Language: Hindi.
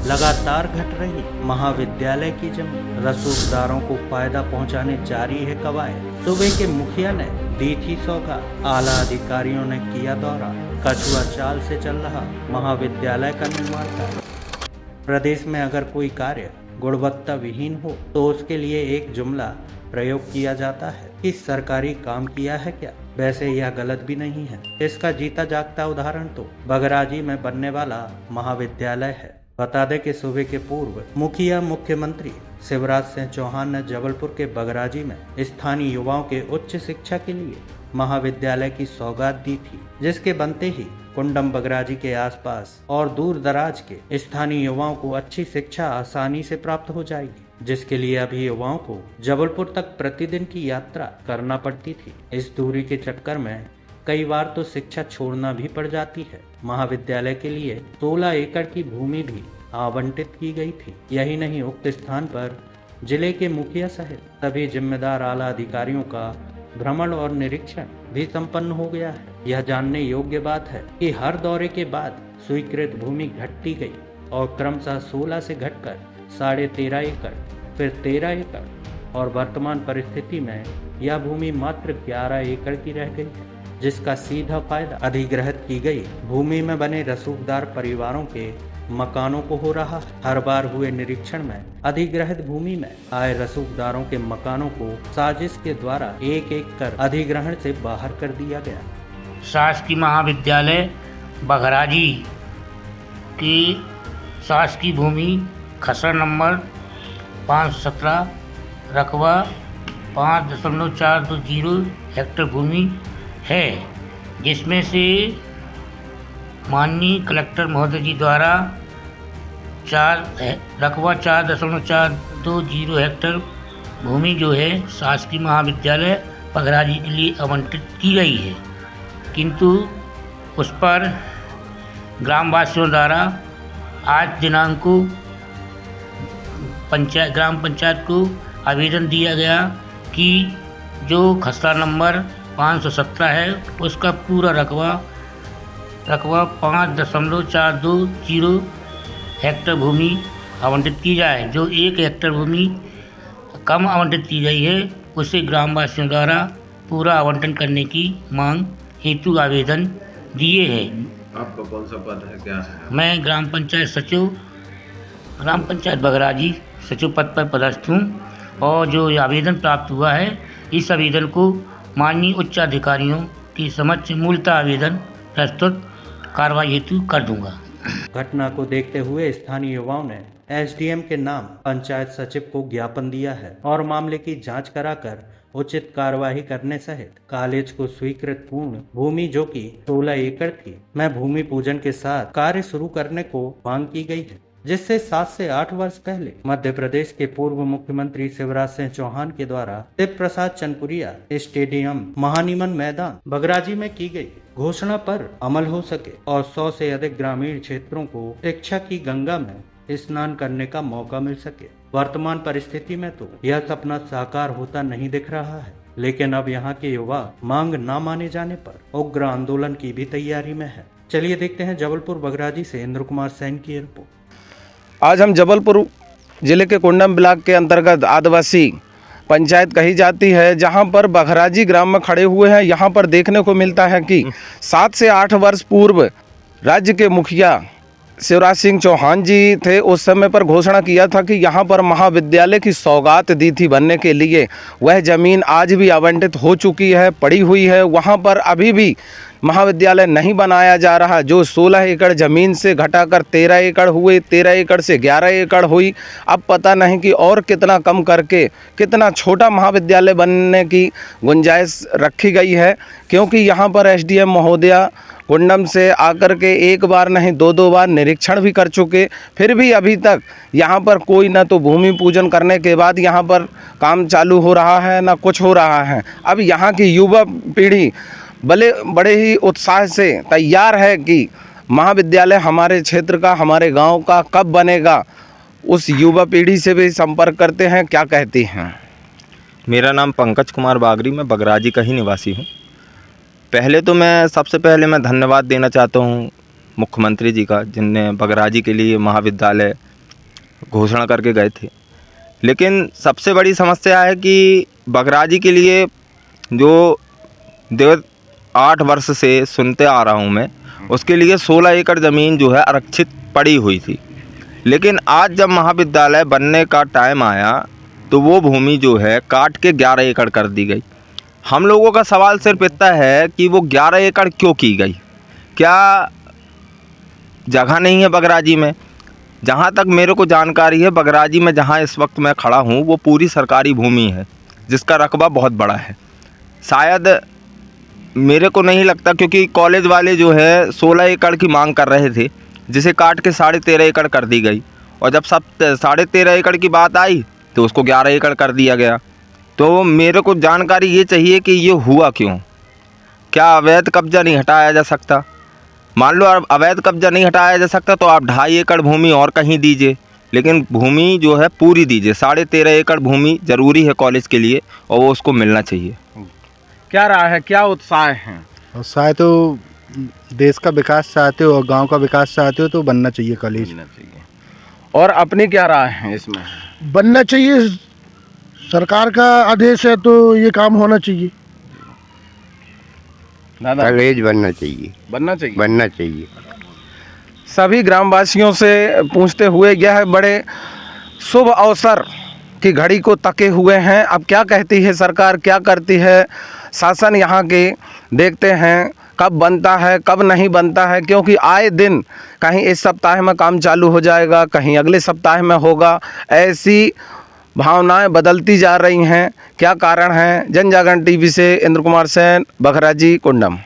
लगातार घट रही महाविद्यालय की जमीन, रसूखदारों को फायदा पहुंचाने जारी है कवायद। सूबे के मुखिया ने दी थी सौगात, आला अधिकारियों ने किया दौरा, कछुआ चाल से चल रहा महाविद्यालय का निर्माण कार्य। प्रदेश में अगर कोई कार्य गुणवत्ता विहीन हो तो उसके लिए एक जुमला प्रयोग किया जाता है कि सरकारी काम किया है क्या। वैसे यह गलत भी नहीं है। इसका जीता जागता उदाहरण तो बगराजी में बनने वाला महाविद्यालय है। बता दें कि सूबे के पूर्व मुखिया मुख्यमंत्री शिवराज सिंह चौहान ने जबलपुर के बगराजी में स्थानीय युवाओं के उच्च शिक्षा के लिए महाविद्यालय की सौगात दी थी, जिसके बनते ही कुंडम बगराजी के आसपास और दूर दराज के स्थानीय युवाओं को अच्छी शिक्षा आसानी से प्राप्त हो जाएगी, जिसके लिए अभी युवाओं को जबलपुर तक प्रतिदिन की यात्रा करना पड़ती थी। इस दूरी के चक्कर में कई बार तो शिक्षा छोड़ना भी पड़ जाती है। महाविद्यालय के लिए 16 एकड़ की भूमि भी आवंटित की गई थी। यही नहीं, उक्त स्थान पर जिले के मुखिया सहित सभी जिम्मेदार आला अधिकारियों का भ्रमण और निरीक्षण भी संपन्न हो गया है। यह जानने योग्य बात है कि हर दौरे के बाद स्वीकृत भूमि घटती गई और क्रमशः 16 से घटकर 13.5 एकड़, फिर 13 एकड़ और वर्तमान परिस्थिति में यह भूमि मात्र 11 एकड़ की रह गई है, जिसका सीधा फायदा अधिग्रहित की गई भूमि में बने रसूखदार परिवारों के मकानों को हो रहा है। हर बार हुए निरीक्षण में अधिग्रहित भूमि में आए रसूखदारों के मकानों को साजिश के द्वारा एक एक कर अधिग्रहण से बाहर कर दिया गया। शासकीय महाविद्यालय बगराजी की शासकीय भूमि खसरा नंबर 517 रकबा 5.420 हेक्टेयर भूमि है, जिसमें से माननीय कलेक्टर महोदय जी द्वारा रकबा 4.420 हेक्टेयर भूमि जो है शासकीय महाविद्यालय बगराजी के लिए आवंटित की गई है, किंतु उस पर ग्रामवासियों द्वारा आज दिनांक को ग्राम पंचायत को आवेदन दिया गया कि जो खसरा नंबर 517 है उसका पूरा रकबा 5.420 हेक्टेयर भूमि आवंटित की जाए। जो 1 हेक्टेयर भूमि कम आवंटित की गई है उसे ग्रामवासियों द्वारा पूरा आवंटन करने की मांग हेतु आवेदन दिए हैं। आपका कौन सा पद है, क्या है? मैं ग्राम पंचायत सचिव, ग्राम पंचायत बगराजी सचिव पद पर पदस्थ हूँ और जो आवेदन प्राप्त हुआ है इस आवेदन को माननीय उच्च अधिकारियों की समक्ष मूलतः आवेदन प्रस्तुत कार्रवाई हेतु कर दूंगा। घटना को देखते हुए स्थानीय युवाओं ने एसडीएम के नाम पंचायत सचिव को ज्ञापन दिया है और मामले की जांच कराकर उचित कार्यवाही करने सहित कॉलेज को स्वीकृत पूर्ण भूमि जो कि 16 एकड़ थी में भूमि पूजन के साथ कार्य शुरू करने को मांग की गई है, जिससे 7 से 8 वर्ष पहले मध्य प्रदेश के पूर्व मुख्यमंत्री शिवराज सिंह चौहान के द्वारा शिव प्रसाद चनपुरिया स्टेडियम महानिमन मैदान बगराजी में की गई घोषणा पर अमल हो सके और 100 से अधिक ग्रामीण क्षेत्रों को शिक्षा की गंगा में स्नान करने का मौका मिल सके। वर्तमान परिस्थिति में तो यह सपना साकार होता नहीं दिख रहा है, लेकिन अब यहाँ के युवा मांग न माने जाने पर उग्र आंदोलन की भी तैयारी में है। चलिए देखते हैं जबलपुर बगराजी से इंद्र कुमार सैन की रिपोर्ट। आज हम जबलपुर जिले के कुंडम ब्लॉक के अंतर्गत आदिवासी पंचायत कही जाती है, जहां पर बगराजी ग्राम में खड़े हुए हैं। यहां पर देखने को मिलता है कि 7 से 8 वर्ष पूर्व राज्य के मुखिया शिवराज सिंह चौहान जी थे। उस समय पर घोषणा किया था कि यहां पर महाविद्यालय की सौगात दी थी बनने के लिए। वह ज़मीन आज भी आवंटित हो चुकी है, पड़ी हुई है। वहां पर अभी भी महाविद्यालय नहीं बनाया जा रहा। जो 16 एकड़ ज़मीन से घटाकर 13 एकड़ हुए, 13 एकड़ से 11 एकड़ हुई। अब पता नहीं कि और कितना कम करके कितना छोटा महाविद्यालय बनने की गुंजाइश रखी गई है, क्योंकि यहाँ पर एसडीएम महोदया कुंडम से आकर के एक बार नहीं 2-2 बार निरीक्षण भी कर चुके, फिर भी अभी तक यहाँ पर कोई न तो भूमि पूजन करने के बाद यहाँ पर काम चालू हो रहा है, न कुछ हो रहा है। अब यहाँ की युवा पीढ़ी बड़े ही उत्साह से तैयार है कि महाविद्यालय हमारे क्षेत्र का, हमारे गांव का कब बनेगा। उस युवा पीढ़ी से भी संपर्क करते हैं, क्या कहती हैं। मेरा नाम पंकज कुमार बागरी, मैं बगराजी का ही निवासी हूँ। पहले तो मैं सबसे पहले धन्यवाद देना चाहता हूँ मुख्यमंत्री जी का, जिनने बगराजी के लिए महाविद्यालय घोषणा करके गए थे। लेकिन सबसे बड़ी समस्या है कि बघराजी के लिए जो 8 वर्ष से सुनते आ रहा हूँ मैं, उसके लिए 16 एकड़ ज़मीन जो है आरक्षित पड़ी हुई थी। लेकिन आज जब महाविद्यालय बनने का टाइम आया तो वो भूमि जो है काट के 11 एकड़ कर दी गई। हम लोगों का सवाल सिर्फ इतना है कि वो 11 एकड़ क्यों की गई? क्या जगह नहीं है बघराजी में? जहाँ तक मेरे को जानकारी है, बघराजी में जहाँ इस वक्त मैं खड़ा हूँ वो पूरी सरकारी भूमि है जिसका रकबा बहुत बड़ा है। शायद मेरे को नहीं लगता, क्योंकि कॉलेज वाले जो है 16 एकड़ की मांग कर रहे थे, जिसे काट के 13.5 एकड़ कर दी गई। और जब सब 13.5 एकड़ की बात आई तो उसको 11 एकड़ कर दिया गया। तो मेरे को जानकारी ये चाहिए कि ये हुआ क्यों? क्या अवैध कब्जा नहीं हटाया जा सकता? मान लो अवैध कब्जा नहीं हटाया जा सकता तो आप 2.5 एकड़ भूमि और कहीं दीजिए, लेकिन भूमि जो है पूरी दीजिए। 13.5 एकड़ भूमि ज़रूरी है कॉलेज के लिए और वो उसको मिलना चाहिए। क्या रहा है, क्या उत्साह है? और शायद तो देश का विकास चाहते हो और गांव का विकास चाहते हो तो बनना चाहिए कॉलेज। और अपनी क्या राय है इसमें? बनना चाहिए, सरकार का आदेश है तो ये काम होना चाहिए। दादा, कॉलेज बनना चाहिए, बनना चाहिए। बनना चाहिए। सभी ग्रामवासियों से पूछते हुए यह बड़े शुभ अवसर की घड़ी को तके हुए हैं। अब क्या कहती है सरकार, क्या करती है शासन यहाँ के, देखते हैं कब बनता है कब नहीं बनता है, क्योंकि आए दिन कहीं इस सप्ताह में काम चालू हो जाएगा, कहीं अगले सप्ताह में होगा। ऐसी भावनाएं बदलती जा रही हैं। क्या कारण है? जन जागरण टीवी से इंद्र कुमार सेन, बघराजी, कुंडम।